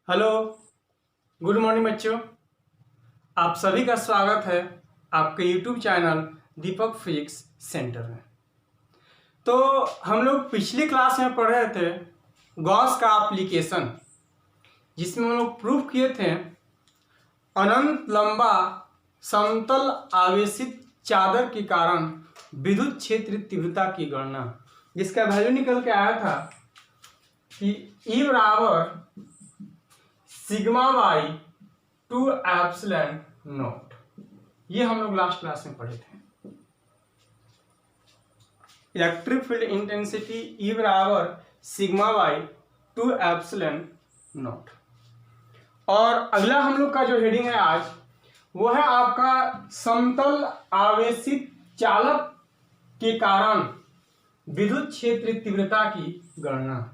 Hello, good morning बच्चों। आप सभी का स्वागत है आपके यूट्यूब चैनल दीपक फिजिक्स सेंटर में। तो हम लोग पिछली क्लास में पढ़ रहे थे गॉस का एप्लीकेशन, जिसमें हम लोग प्रूफ किए थे अनंत लंबा समतल आवेशित चादर के कारण विद्युत क्षेत्र तीव्रता की गणना, जिसका वैल्यू निकल के आया था कि E बराबर सिग्मा बाई 2 एप्सिलॉन नॉट। ये हम लोग लास्ट क्लास में पढ़े थे। इलेक्ट्रिक फील्ड इंटेंसिटी E बराबर सिग्मा बाई 2 एप्सिलॉन नॉट। और अगला हम लोग का जो हेडिंग है आज, वो है आपका समतल आवेशित चालक के कारण विद्युत क्षेत्र तीव्रता की गणना,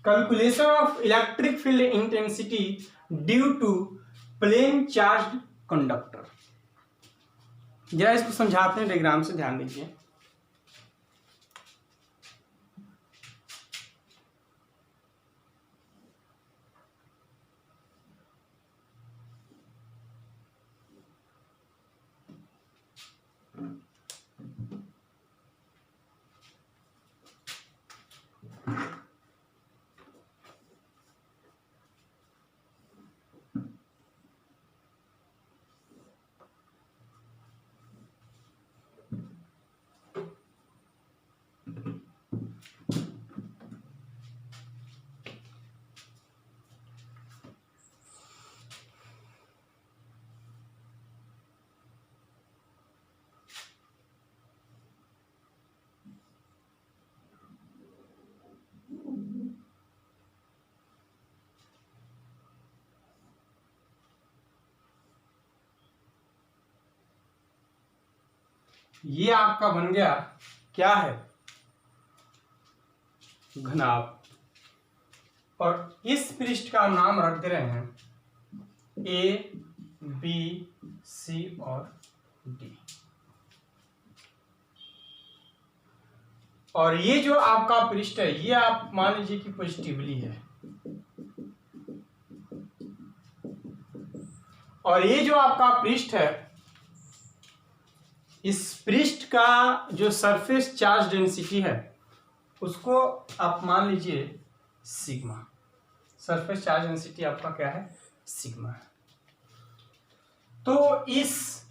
calculation of electric field intensity due to plane charge conductor. जरा इसको समझाते हैं डायग्राम से, ध्यान दीजिए। ये आपका बन गया, क्या है, घनाभ। और इस पृष्ठ का नाम रख दे रहे हैं ए, बी, सी और डी। और ये जो आपका पृष्ठ है, ये आप मान लीजिए कि पॉजिटिवली है, और ये जो आपका पृष्ठ है, इस पृष्ठ का जो सरफेस चार्ज डेंसिटी है, उसको आप मान लीजिए सिग्मा। सरफेस चार्ज डेंसिटी आपका क्या है, सिग्मा है। तो इस,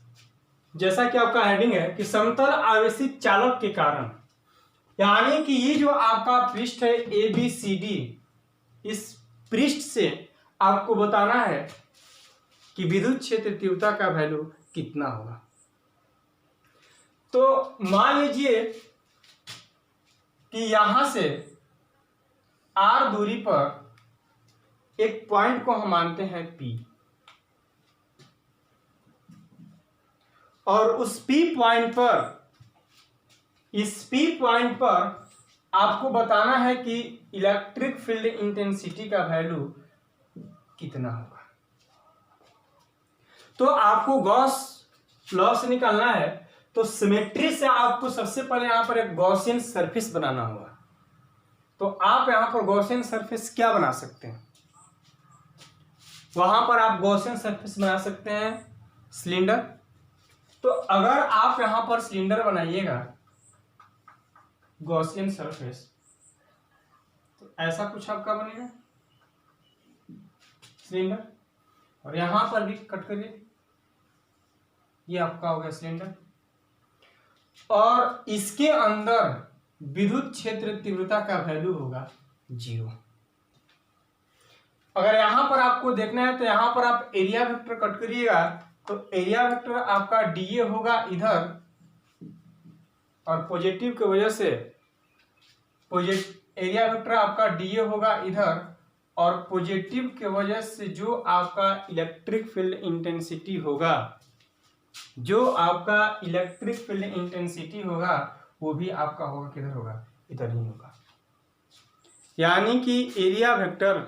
जैसा कि आपका हेडिंग है कि समतल आवेशित चालक के कारण, यानी कि ये जो आपका पृष्ठ है ए बी सी डी, इस पृष्ठ से आपको बताना है कि विद्युत क्षेत्र तीव्रता का वैल्यू कितना होगा। तो मान लीजिए कि यहां से r दूरी पर एक पॉइंट को हम मानते हैं P, और उस P पॉइंट पर, इस P पॉइंट पर आपको बताना है कि इलेक्ट्रिक फील्ड इंटेंसिटी का वैल्यू कितना होगा। तो आपको गॉस लॉ से निकालना है, तो सिमेट्री से आपको सबसे पहले यहां पर एक गॉसियन सरफेस बनाना होगा। तो आप यहां पर गॉसियन सरफेस क्या बना सकते हैं, वहां पर आप गॉसियन सरफेस बना सकते हैं सिलेंडर। तो अगर आप यहां पर सिलेंडर बनाइएगा गॉसियन सरफेस, तो ऐसा कुछ आपका बनेगा सिलेंडर। और यहां पर भी कट करिए, ये आपका हो गया सिलेंडर। और इसके अंदर विद्युत क्षेत्र तीव्रता का वैल्यू होगा 0। अगर यहां पर आपको देखना है तो यहां पर आप एरिया वेक्टर कट करिएगा, तो एरिया वेक्टर आपका डीए होगा इधर, और पॉजिटिव की वजह से एरिया वेक्टर आपका डीए होगा इधर, और पॉजिटिव की वजह से जो आपका इलेक्ट्रिक फील्ड इंटेंसिटी होगा, जो आपका इलेक्ट्रिक फील्ड इंटेंसिटी होगा, वो भी आपका होगा किधर होगा, इधर ही होगा। यानी कि एरिया वेक्टर,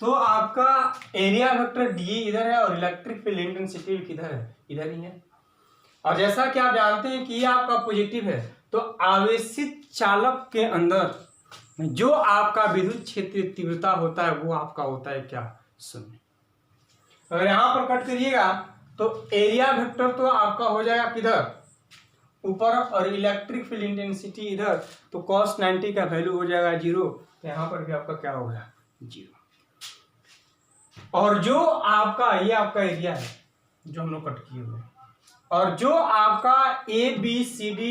तो आपका एरिया वेक्टर डी इधर है और इलेक्ट्रिक फील्ड इंटेंसिटी किधर है, इधर ही है। और जैसा कि आप जानते हैं कि ये आपका पॉजिटिव है, तो आवेशित चालक के अंदर जो आपका विद्युत क्षेत्र तीव्रता होता है वो आपका होता है क्या, 0। अगर यहां पर कट करिएगा तो एरिया वेक्टर तो आपका हो जाएगा किधर, ऊपर, और इलेक्ट्रिक फील्ड इंटेंसिटी इधर, तो cos 90 का वैल्यू हो जाएगा 0। तो यहाँ पर भी आपका क्या हो गया, 0। और जो आपका ये आपका एरिया है जो हम लोग कट किए हुए, और जो आपका ABCD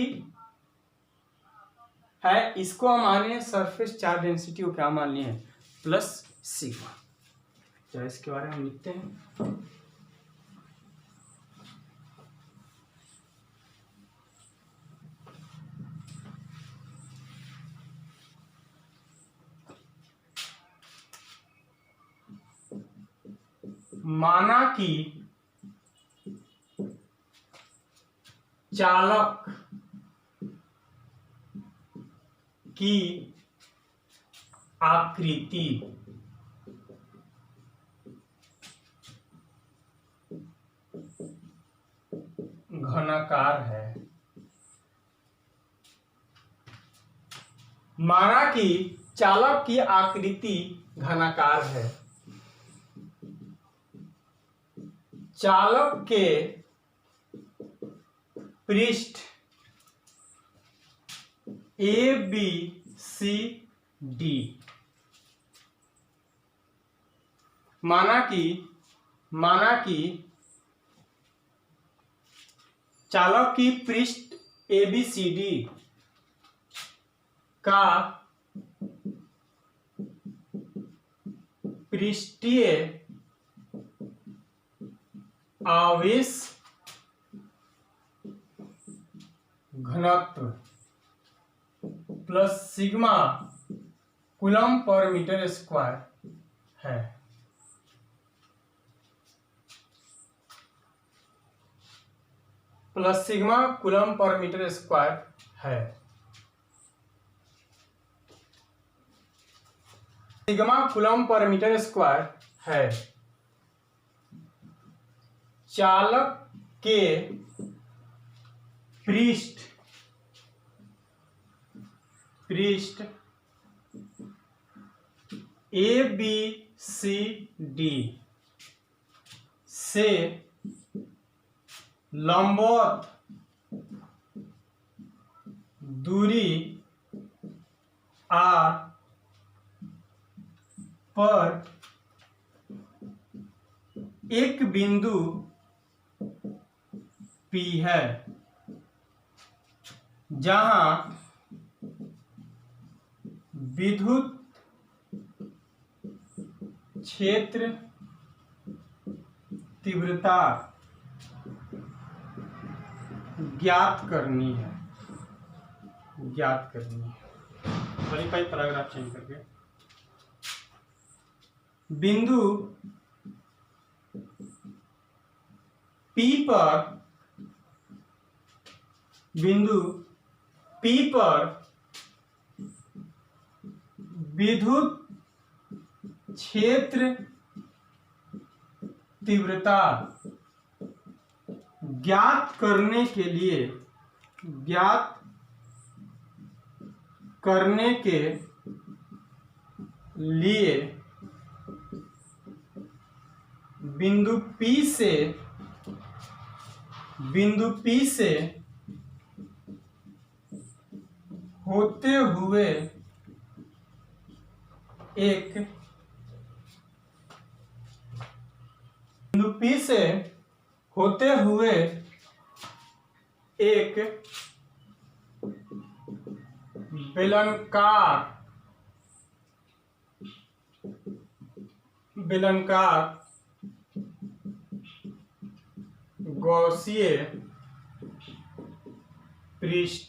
है इसको हम माने सरफेस चार्ज डेंसिटी को क्या मान लिए, प्लस सिग्मा। तो इसके बारे में हम लिखते हैं, माना कि चालक की आकृति घनाकार है। माना कि चालक की आकृति घनाकार है। चालक के पृष्ठ ABCD, माना कि चालक की पृष्ठ ABCD का पृष्ठीय आवेश घनत्व plus sigma coulomb per metre square है। Plus sigma coulomb per metre square है। Sigma coulomb per metre square है। चालक के पृष्ठ ABCD से लंबवत दूरी R पर एक बिंदु P है जहां विद्युत क्षेत्र तीव्रता ज्ञात करनी है। सॉरी भाई, पैराग्राफ चेंज करके बिंदु P पर विद्युत क्षेत्र तीव्रता ज्ञात करने के लिए बिंदु P से होते हुए एक बेलनाकार गॉसीय पृष्ठ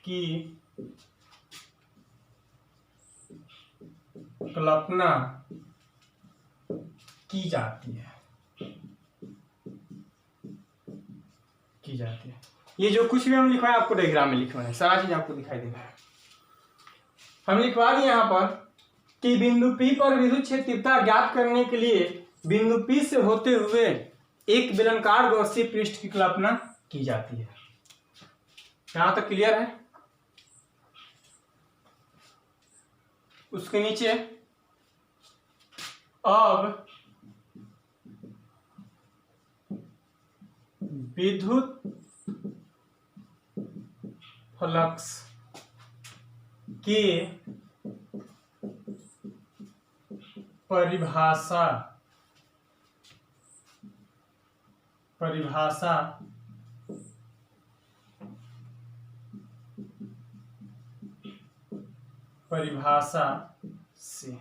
की कल्पना की जाती है। ये जो कुछ भी हम लिखवाए आपको डायग्राम में लिखवाना है, सारा चीज आपको दिखाई देगा। हम लिखवा दिए यहाँ पर कि बिंदु P पर विद्युत क्षेत्र तीव्रता ज्ञात करने के लिए बिंदु P से होते हुए एक बेलनाकार गॉसीय पृष्ठ की कल्पना की जाती है। यहाँ तक क्लियर है? उसके नीचे अब विद्युत फ्लक्स के परिभाषा से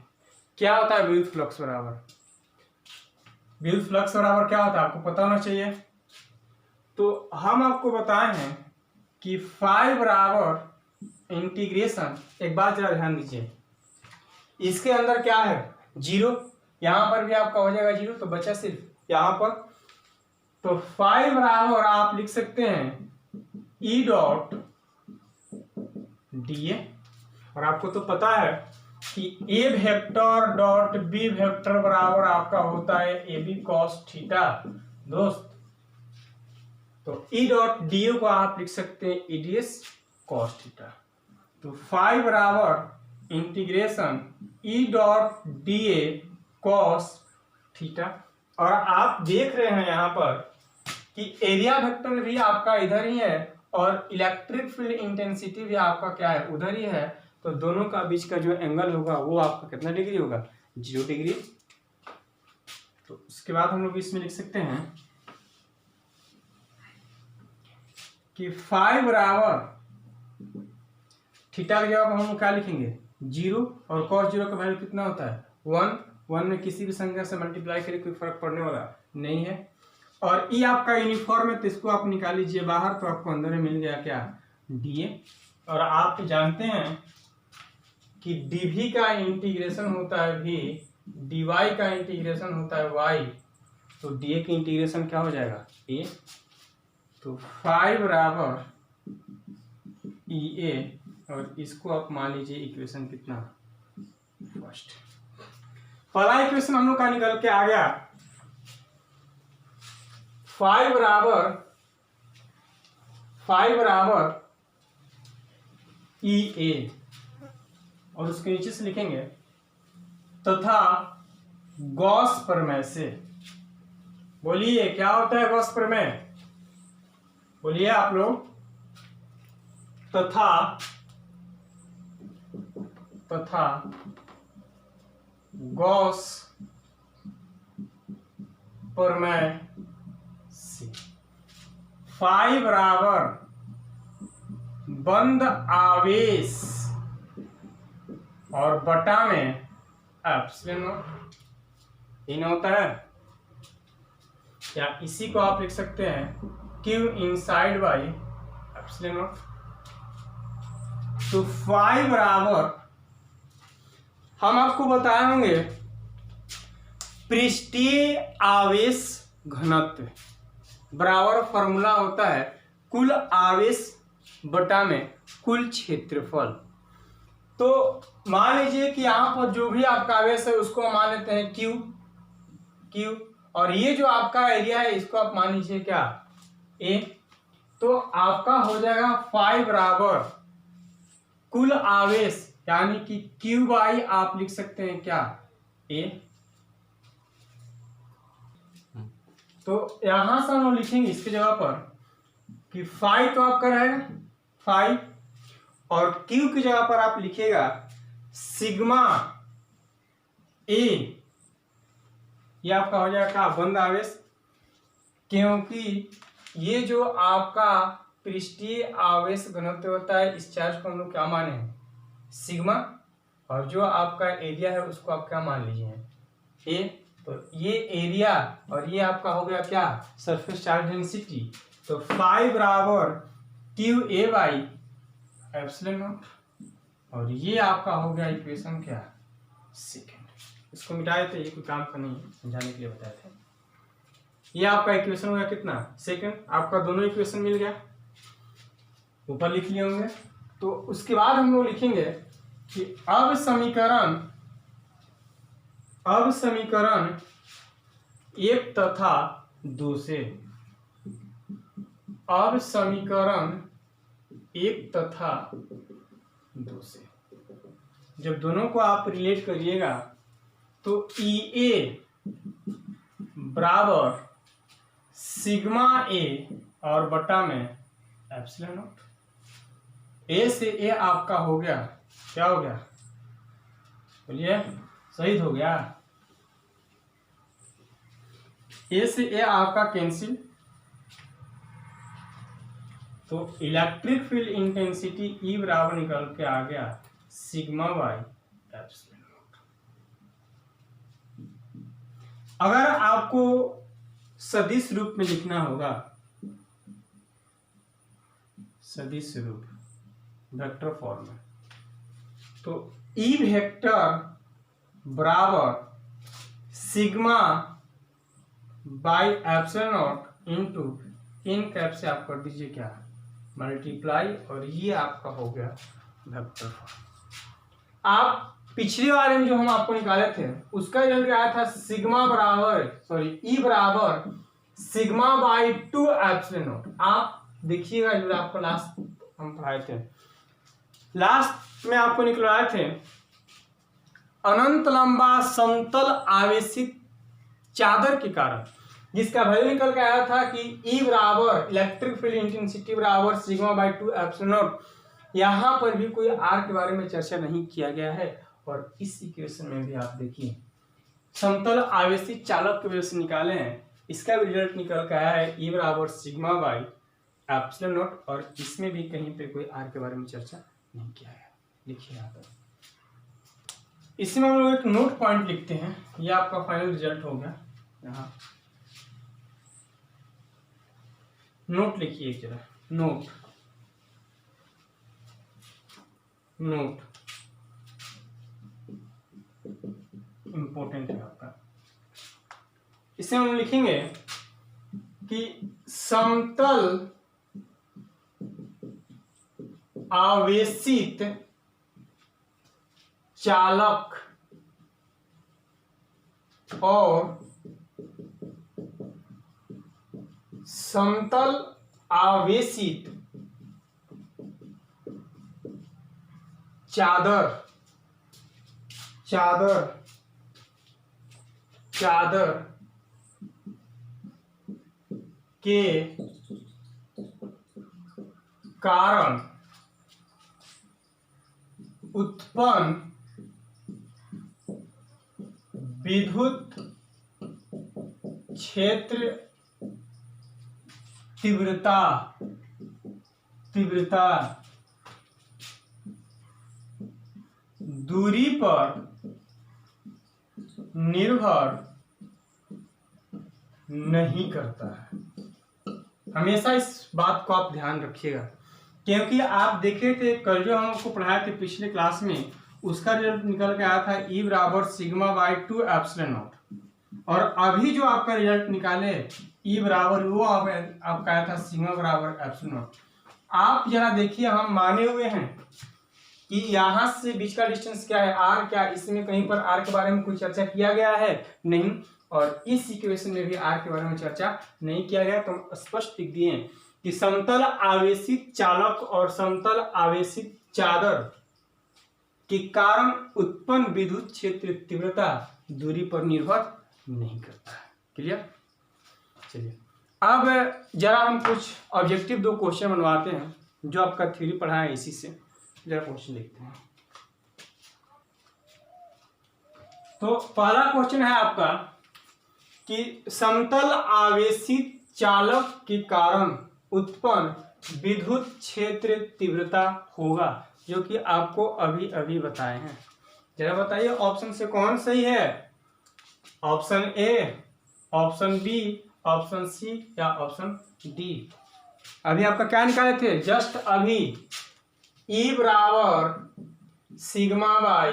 क्या होता है विद्युत फ्लक्स बराबर? विद्युत फ्लक्स बराबर क्या होता है आपको पता होना चाहिए। तो हम आपको बताए हैं कि फाई बराबर इंटीग्रेशन, एक बात जरा ध्यान दीजिए, इसके अंदर क्या है जीरो, यहां पर भी आपका हो जाएगा जीरो, तो बचा सिर्फ यहां पर। तो फाई बराबर आप लिख सकते हैं ई डॉट डी ए, और आपको तो पता है कि ए वेक्टर डॉट बी वेक्टर बराबर आपका होता है ए बी कॉस थीटा दोस्त। तो ई डॉट डी ए को आप लिख सकते हैं E D S cos theta. तो फाई बराबर integration E dot D A cos theta. और आप देख रहे हैं यहाँ पर कि एरिया वेक्टर भी आपका इधर ही है और इलेक्ट्रिक फील्ड इंटेंसिटी भी आपका क्या है उधर ही है। तो दोनों का बीच का जो एंगल होगा वो आपका कितना डिग्री होगा? 0 डिग्री। तो उसके बाद हम लोग इसमें लिख सकते हैं कि फाई बराबर थीटा की जगह पर हम लोग क्या लिखेंगे? 0, और cos 0 का वैल्यू कितना होता है? 1। 1 में किसी भी संख्या से मल्टीप्लाई करें कोई फर्क पड़ने वाला नहीं है। और ई आपका यूनिफॉर्म है तो इसको आप निकाल लीजिए बाहर, तो आपको अंदर में मिल गया क्या? D A. और आप जानते हैं कि डीवी का इंटीग्रेशन होता है भी, डीवाई का इंटीग्रेशन होता है वाई, तो डी की इंटीग्रेशन क्या हो जाएगा? ए। तो फाई बराबर ई ए, और इसको आप मान लीजिए इक्वेशन कितना? फर्स्ट। पहला इक्वेशन हम लोग का निकल के आ गया, फाई बराबर ई ए, और उसके नीचे से लिखेंगे तथा गॉस प्रमेय से। बोलिए क्या होता है गॉस प्रमेय? बोलिए आप लोग। तथा गॉस प्रमेय से फाई बराबर बंद आवेश और बटा में एप्सिलॉन नॉट इन होता है, या इसी को आप लिख सकते हैं Q inside by epsilon not. तो फाई बराबर हम आपको बताए होंगे पृष्ठीय आवेश घनत्व बराबर फॉर्मूला होता है कुल आवेश बटा में कुल क्षेत्रफल। तो मान लीजिए कि यहाँ पर जो भी आपका आवेश है उसको मान लेते हैं क्यू, और ये जो आपका एरिया है इसको आप मान लीजिए क्या? ए। तो आपका हो जाएगा फाई बराबर कुल आवेश, यानी कि क्यू बाई आप लिख सकते हैं क्या? ए। तो यहां से हम लिखेंगे इसकी जगह पर कि फाई तो आपका रहेगा फाई, और क्यू की जगह पर आप लिखिएगा सिग्मा ए। ये आपका हो जाएगा बंद आवेश, क्योंकि ये जो आपका पृष्ठीय आवेश घनत्व होता है इस चार्ज को हम लोग क्या माने हैं? सिग्मा, और जो आपका एरिया है उसको आप क्या मान लीजिए? ए। तो ये एरिया और ये आपका हो गया क्या? Surface charge density. तो फाई बराबर Q A by epsilon not, और ये आपका हो गया इक्वेशन क्या? सेकेंड। इसको मिटाए थे, ये कोई काम का नहीं है, समझाने के लिए बताए थे। ये आपका इक्वेशन हो गया कितना? सेकेंड। आपका दोनों इक्वेशन मिल गया, ऊपर लिख लिए होंगे। तो उसके बाद हम लोग लिखेंगे कि अब समीकरण 1 तथा 2 से, अब समीकरण 1 तथा 2 से जब दोनों को आप रिलेट करिएगा तो ई ए बराबर सिग्मा ए और बटा में एप्सिलॉन नॉट। ए से ए आपका हो गया, क्या हो गया बोलिए, शहीद हो गया। ए से ए आपका कैंसिल, तो इलेक्ट्रिक फील्ड इंटेंसिटी ई बराबर निकल के आ गया सिग्मा बाई एप्सिलॉन नॉट। अगर आपको सदिश रूप में लिखना होगा, सदिश रूप वेक्टर फॉर्म में, तो ई वेक्टर बराबर sigma by epsilon not into in cap से आप कर दीजिए क्या, मल्टीप्लाई, और ये आपका हो गया वेक्टर फॉर्म। आप पिछली बार में जो हम आपको निकाले थे उसका रिजल्ट आया था सिग्मा बराबर ई बराबर सिग्मा बाई 2 एप्सिलॉन नॉट। आप देखिएगा जो आपको लास्ट हम पढ़ाए थे, लास्ट में आपको निकलवाए थे अनंत लंबा समतल आवेशित चादर के कारण, जिसका वैल्यू निकल के आया था कि ई बराबर इलेक्ट्रिक फील्ड इंटेंसिटी बराबर सिग्मा बाई 2 एप्सिलॉन नॉट। यहाँ पर भी कोई आर के बारे में चर्चा नहीं किया गया है, और इस इक्वेशन में भी आप देखिए समतल आवेशित चालक के वजह से निकाले हैं, इसका भी रिजल्ट निकल के आया है ई बराबर सिग्मा बाई एप्सिलॉन नॉट, और इसमें भी कहीं पे कोई आर के बारे में चर्चा नहीं किया है। लिखिए यहाँ पर, इसमें हम लोग एक नोट पॉइंट लिखते हैं, यह आपका फाइनल रिजल्ट हो गया। यहाँ नोट लिखिए जरा, नोट नोट इंपॉर्टेंट है आपका। इसमें हम लिखेंगे कि समतल आवेशित चालक और समतल आवेशित चादर के कारण उत्पन्न विद्युत क्षेत्र तीव्रता दूरी पर निर्भर नहीं करता है। हमेशा इस बात को आप ध्यान रखिएगा, क्योंकि आप देखे थे कल जो हम आपको पढ़ाए थे पिछले क्लास में, उसका रिजल्ट निकल के आया था ई बराबर सिग्मा बाई 2 एप्सिलॉन नॉट, और अभी जो आपका रिजल्ट निकाले ई बराबर वो आपका आया था सिग्मा बराबर एप्सिलॉन नॉट। आप जरा देखिए, हम माने हुए हैं कि यहाँ से बीच का डिस्टेंस क्या है, आर, क्या इसमें कहीं पर आर के बारे में कोई चर्चा किया गया है? नहीं, और इस इक्वेशन में भी आर के बारे में चर्चा नहीं किया गया। तो हम स्पष्ट लिख दिए कि समतल आवेशित चालक और समतल आवेशित चादर के कारण उत्पन्न विद्युत क्षेत्र तीव्रता दूरी पर निर्भर नहीं करता है। क्लियर? चलिए अब जरा हम कुछ ऑब्जेक्टिव 2 क्वेश्चन बनवाते हैं जो आपका थ्योरी पढ़ा है, इसी से जरा क्वेश्चन देखते हैं। तो पहला क्वेश्चन है आपका कि समतल आवेशित चालक के कारण उत्पन्न विद्युत क्षेत्र तीव्रता होगा, जो कि आपको अभी अभी बताए हैं। जरा बताइए ऑप्शन से कौन सही है? Option A, option B, option C या ऑप्शन डी? अभी आपका क्या निकाले थे? जस्ट अभी ई बराबर सिग्मा बाई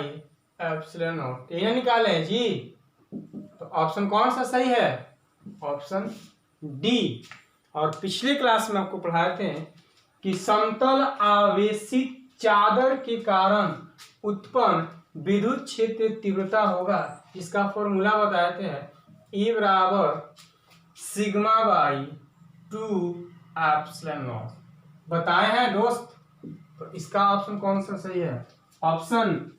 एप्सिलॉन नॉट, ये निकाले हैं जी। तो ऑप्शन कौन सा सही है? Option D. और पिछले क्लास में आपको पढ़ाए थे कि समतल आवेशित चादर के कारण उत्पन्न विद्युत क्षेत्र तीव्रता होगा, इसका फॉर्मूला बताए थे ई बराबर सिग्मा बाई 2 एप्सिलॉन नॉट। बताए हैं दोस्त, तो इसका ऑप्शन कौन सा सही है? ऑप्शन